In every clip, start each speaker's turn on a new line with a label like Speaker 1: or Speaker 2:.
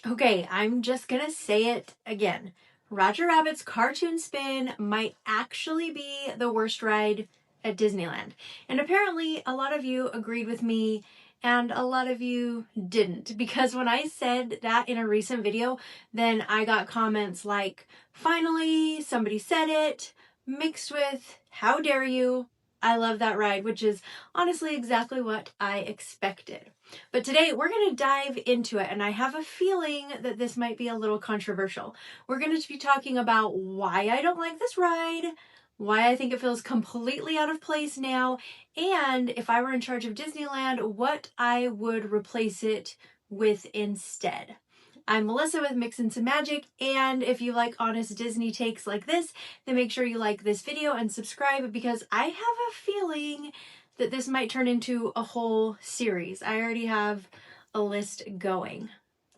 Speaker 1: Okay, I'm just gonna say it again. Roger Rabbit's Cartoon Spin might actually be the worst ride at Disneyland. And apparently, a lot of you agreed with me, and a lot of you didn't. Because when I said that in a recent video, then I got comments like, finally, somebody said it, mixed with, how dare you? I love that ride, which is honestly exactly what I expected. But today we're going to dive into it, and I have a feeling that this might be a little controversial. We're going to be talking about why I don't like this ride, why I think it feels completely out of place now, and if I were in charge of Disneyland, what I would replace it with instead. I'm Melissa with Mix and Some Magic, and if you like honest Disney takes like this, then make sure you like this video and subscribe because I have a feeling that this might turn into a whole series. I already have a list going.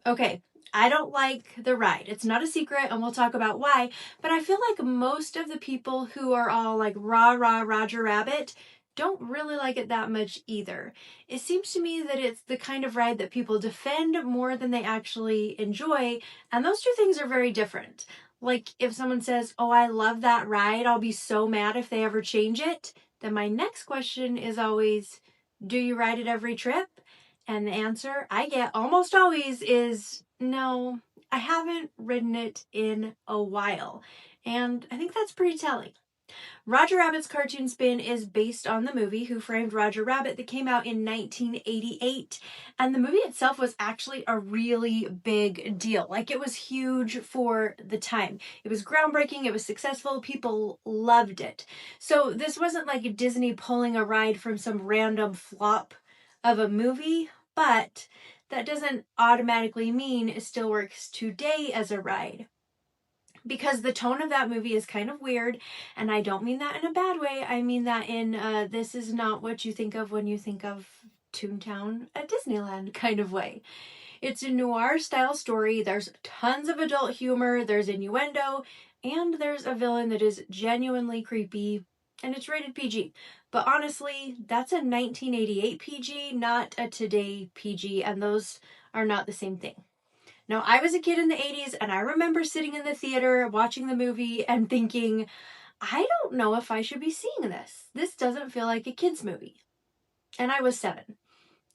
Speaker 1: Okay, I don't like the ride. It's not a secret, and we'll talk about why, but I feel like most of the people who are all like rah rah Roger Rabbit don't really like it that much either. It seems to me that it's the kind of ride that people defend more than they actually enjoy, and those two things are very different. Like if someone says, "Oh, I love that ride, I'll be so mad if they ever change it," then my next question is always, do you ride it every trip? And the answer I get almost always is no, I haven't ridden it in a while. And I think that's pretty telling. Roger Rabbit's Cartoon Spin is based on the movie Who Framed Roger Rabbit that came out in 1988. And the movie itself was actually a really big deal. Like, it was huge for the time. It was groundbreaking, it was successful, people loved it. So this wasn't like Disney pulling a ride from some random flop of a movie, but that doesn't automatically mean it still works today as a ride. Because the tone of that movie is kind of weird, and I don't mean that in a bad way. I mean that in this is not what you think of when you think of Toontown at Disneyland kind of way. It's a noir style story. There's tons of adult humor, there's innuendo, and there's a villain that is genuinely creepy, and it's rated PG. But honestly, that's a 1988 PG, not a today PG, and those are not the same thing. Now, I was a kid in the 80s, and I remember sitting in the theater watching the movie and thinking, I don't know if I should be seeing this. This doesn't feel like a kid's movie. And I was 7.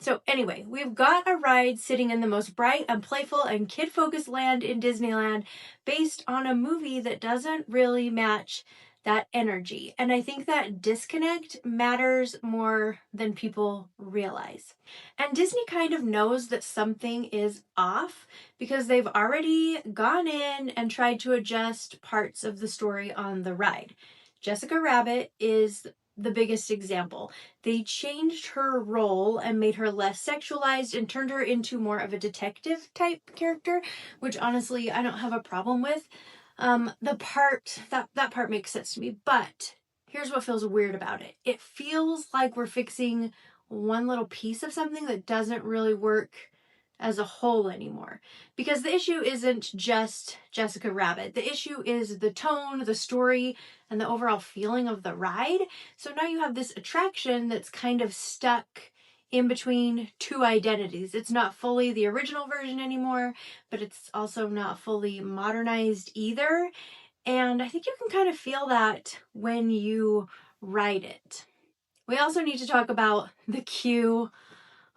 Speaker 1: So anyway, we've got a ride sitting in the most bright and playful and kid-focused land in Disneyland based on a movie that doesn't really match that energy. And I think that disconnect matters more than people realize. And Disney kind of knows that something is off because they've already gone in and tried to adjust parts of the story on the ride. Jessica Rabbit is the biggest example. They changed her role and made her less sexualized and turned her into more of a detective type character, which honestly I don't have a problem with. That part makes sense to me, but here's what feels weird about it. It feels like we're fixing one little piece of something that doesn't really work as a whole anymore. Because the issue isn't just Jessica Rabbit. The issue is the tone, the story, and the overall feeling of the ride. So now you have this attraction that's kind of stuck in between two identities. It's not fully the original version anymore, but it's also not fully modernized either. And I think you can kind of feel that when you ride it. We also need to talk about the queue.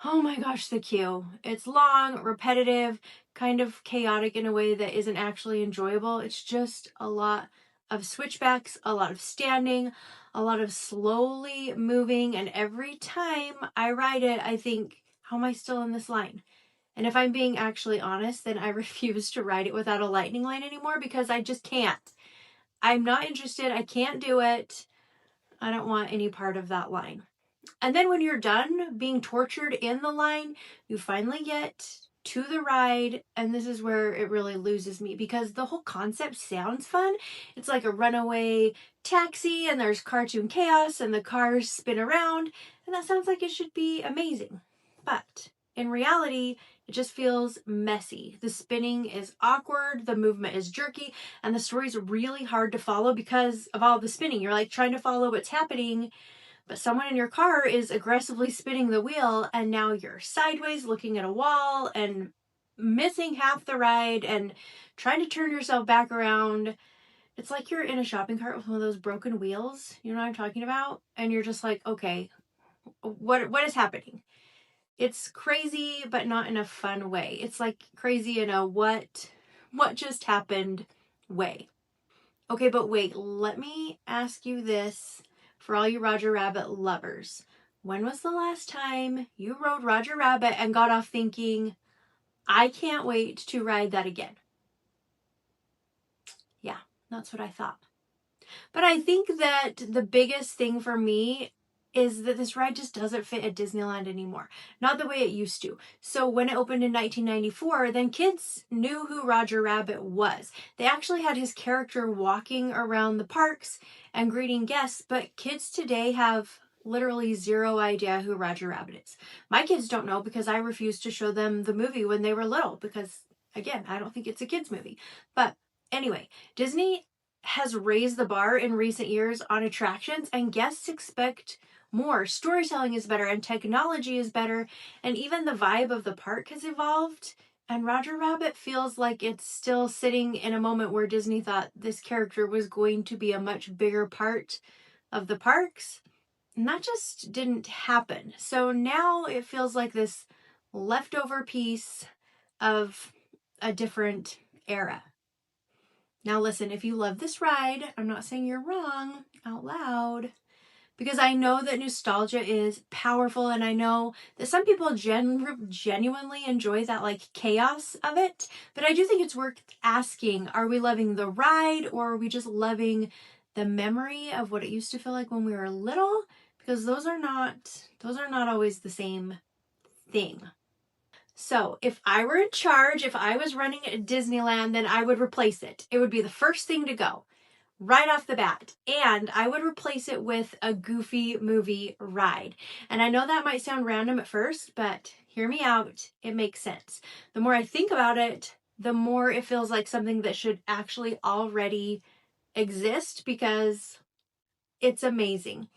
Speaker 1: Oh my gosh, the queue. It's long, repetitive, kind of chaotic in a way that isn't actually enjoyable. It's just a lot of switchbacks, a lot of standing, a lot of slowly moving, and every time I ride it, I think, how am I still in this line? And if I'm being actually honest, then I refuse to ride it without a lightning lane anymore because I just can't. I'm not interested. I can't do it. I don't want any part of that line. And then when you're done being tortured in the line, you finally get to the ride, and this is where it really loses me because the whole concept sounds fun. It's like a runaway taxi, and there's cartoon chaos, and the cars spin around, and that sounds like it should be amazing. But in reality, it just feels messy. The spinning is awkward, the movement is jerky, and the story's really hard to follow because of all the spinning. You're like trying to follow what's happening, but someone in your car is aggressively spinning the wheel, and now you're sideways looking at a wall, and missing half the ride and trying to turn yourself back around. It's like you're in a shopping cart with one of those broken wheels. You know what I'm talking about? And you're just like, okay, what is happening? It's crazy, but not in a fun way. It's like crazy in a what just happened way. Okay, but wait, let me ask you this for all you Roger Rabbit lovers. When was the last time you rode Roger Rabbit and got off thinking, I can't wait to ride that again? Yeah, that's what I thought. But I think that the biggest thing for me is that this ride just doesn't fit at Disneyland anymore. Not the way it used to. So when it opened in 1994, then kids knew who Roger Rabbit was. They actually had his character walking around the parks and greeting guests, but kids today have literally zero idea who Roger Rabbit is. My kids don't know because I refused to show them the movie when they were little because, again, I don't think it's a kids movie. But anyway, Disney has raised the bar in recent years on attractions, and guests expect more. Storytelling is better, and technology is better, and even the vibe of the park has evolved. And Roger Rabbit feels like it's still sitting in a moment where Disney thought this character was going to be a much bigger part of the parks. And that just didn't happen. So now it feels like this leftover piece of a different era. Now listen, if you love this ride, I'm not saying you're wrong out loud, because I know that nostalgia is powerful, and I know that some people genuinely enjoy that like chaos of it, but I do think it's worth asking, are we loving the ride, or are we just loving the memory of what it used to feel like when we were little? Because those are not always the same thing. So if I were in charge, if I was running at Disneyland, then I would replace it. It would be the first thing to go right off the bat. And I would replace it with a Goofy movie ride. And I know that might sound random at first, but hear me out. It makes sense. The more I think about it, the more it feels like something that should actually already exist because it's amazing.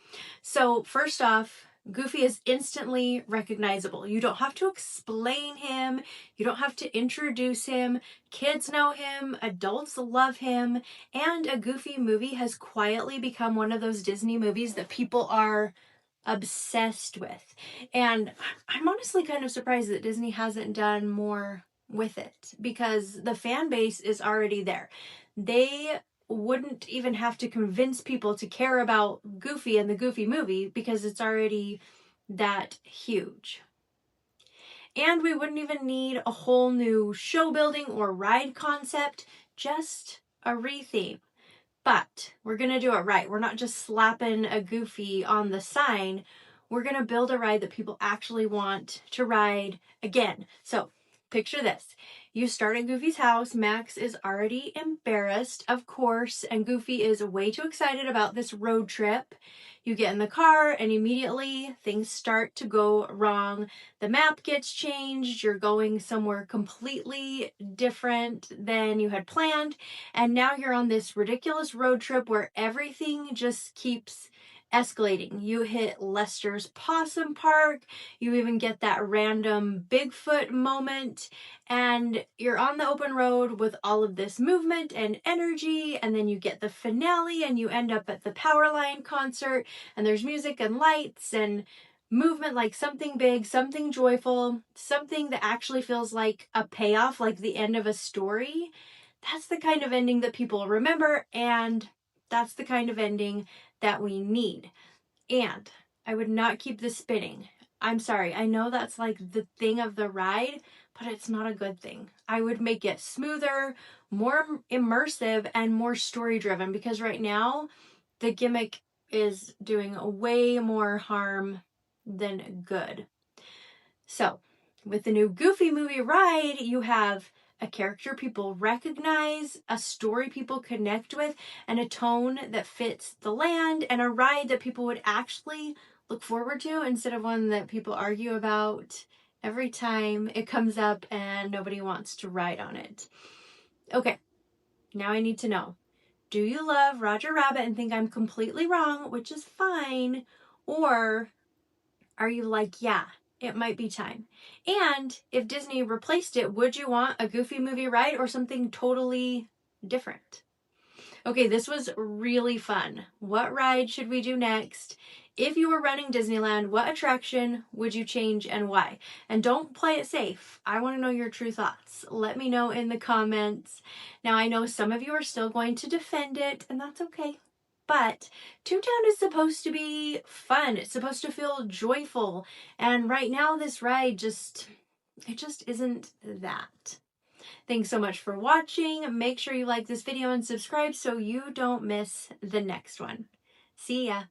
Speaker 1: So first off, Goofy is instantly recognizable. You don't have to explain him. You don't have to introduce him. Kids know him. Adults love him. And a Goofy movie has quietly become one of those Disney movies that people are obsessed with. And I'm honestly kind of surprised that Disney hasn't done more with it because the fan base is already there. They wouldn't even have to convince people to care about Goofy and the Goofy movie because it's already that huge. And we wouldn't even need a whole new show building or ride concept, just a retheme. But we're going to do it right. We're not just slapping a Goofy on the sign. We're going to build a ride that people actually want to ride again. So picture this. You start at Goofy's house. Max is already embarrassed, of course, and Goofy is way too excited about this road trip. You get in the car and immediately things start to go wrong. The map gets changed. You're going somewhere completely different than you had planned. And now you're on this ridiculous road trip where everything just keeps escalating. You hit Lester's Possum Park. You even get that random Bigfoot moment. And you're on the open road with all of this movement and energy. And then you get the finale and you end up at the Powerline concert. And there's music and lights and movement, like something big, something joyful, something that actually feels like a payoff, like the end of a story. That's the kind of ending that people remember, and that's the kind of ending that we need. And I would not keep this spinning. I'm sorry, I know that's like the thing of the ride, but it's not a good thing. I would make it smoother, more immersive, and more story driven, because right now the gimmick is doing way more harm than good. So, with the new Goofy movie ride, you have a character people recognize, a story people connect with, and a tone that fits the land, and a ride that people would actually look forward to instead of one that people argue about every time it comes up and nobody wants to ride on it. Okay, now I need to know. Do you love Roger Rabbit and think I'm completely wrong, which is fine? Or are you like, yeah, it might be time. And if Disney replaced it, would you want a Goofy movie ride or something totally different? Okay, this was really fun. What ride should we do next? If you were running Disneyland, what attraction would you change and why? And don't play it safe. I want to know your true thoughts. Let me know in the comments. Now, I know some of you are still going to defend it, and that's okay. But Toontown is supposed to be fun. It's supposed to feel joyful. And right now, this ride just isn't that. Thanks so much for watching. Make sure you like this video and subscribe so you don't miss the next one. See ya.